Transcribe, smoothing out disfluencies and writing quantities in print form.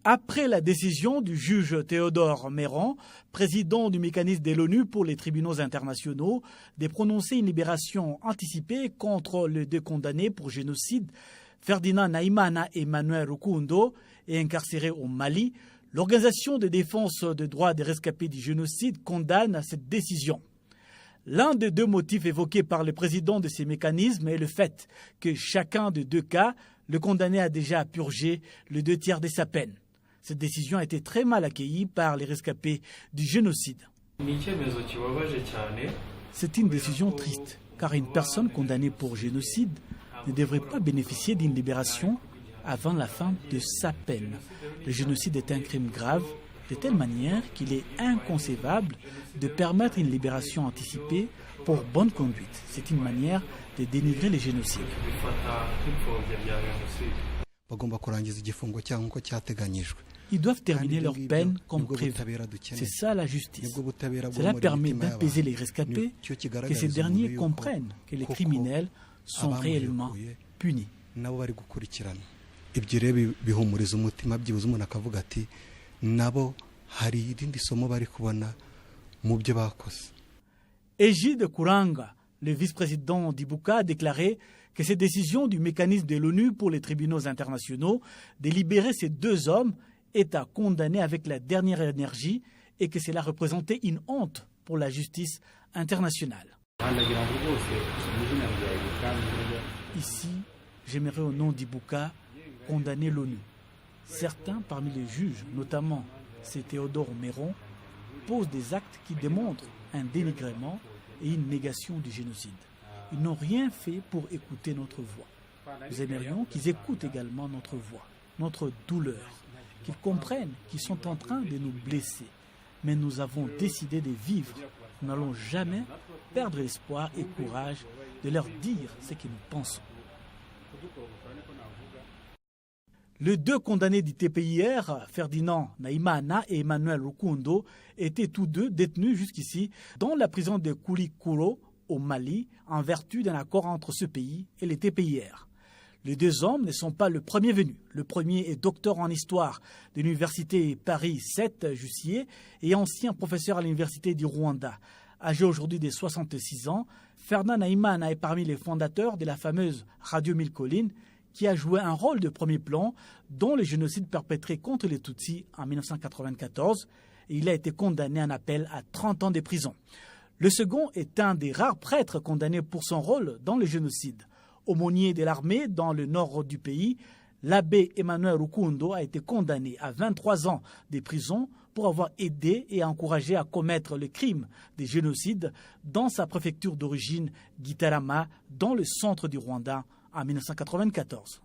Après la décision du juge Théodore Méron, président du mécanisme de l'ONU pour les tribunaux internationaux, de prononcer une libération anticipée contre les deux condamnés pour génocide, Ferdinand Nahimana et Emmanuel Rukundo, et incarcérés au Mali, l'Organisation de défense des droits des rescapés du génocide condamne cette décision. L'un des deux motifs évoqués par le président de ces mécanismes est le fait que chacun des deux cas, le condamné a déjà purgé les 2/3 de sa peine. Cette décision a été très mal accueillie par les rescapés du génocide. C'est une décision triste, car une personne condamnée pour génocide ne devrait pas bénéficier d'une libération avant la fin de sa peine. Le génocide est un crime grave, de telle manière qu'il est inconcevable de permettre une libération anticipée pour bonne conduite. C'est une manière de dénigrer les génocides. Ils doivent terminer leur peine comme prévu. C'est ça la justice. Cela permet d'apaiser les rescapés, que ces derniers comprennent que les criminels sont réellement punis. Egide Kuranga, le vice-président d'Ibuka, a déclaré que cette décision du mécanisme de l'ONU pour les tribunaux internationaux de libérer ces deux hommes est à condamner avec la dernière énergie et que cela représentait une honte pour la justice internationale. Ici, j'aimerais au nom d'Ibuka condamner l'ONU. Certains parmi les juges, notamment c'est Théodore Méron, posent des actes qui démontrent un dénigrement et une négation du génocide. Ils n'ont rien fait pour écouter notre voix. Nous aimerions qu'ils écoutent également notre voix, notre douleur, qu'ils comprennent qu'ils sont en train de nous blesser. Mais nous avons décidé de vivre. Nous n'allons jamais perdre espoir et courage de leur dire ce que nous pensons. Les deux condamnés du TPIR, Ferdinand Nahimana et Emmanuel Rukundo, étaient tous deux détenus jusqu'ici dans la prison de Koulikoro au Mali en vertu d'un accord entre ce pays et les TPIR. Les deux hommes ne sont pas le premier venu. Le premier est docteur en histoire de l'université Paris 7 Jussier et ancien professeur à l'université du Rwanda. Âgé aujourd'hui de 66 ans, Ferdinand Nahimana est parmi les fondateurs de la fameuse Radio Mille Collines qui a joué un rôle de premier plan dans le génocide perpétré contre les Tutsis en 1994 et il a été condamné en appel à 30 ans de prison. Le second est un des rares prêtres condamnés pour son rôle dans le génocide. Aumônier de l'armée dans le nord du pays, l'abbé Emmanuel Rukundo a été condamné à 23 ans de prison pour avoir aidé et encouragé à commettre le crime des génocides dans sa préfecture d'origine Gitarama, dans le centre du Rwanda, en 1994.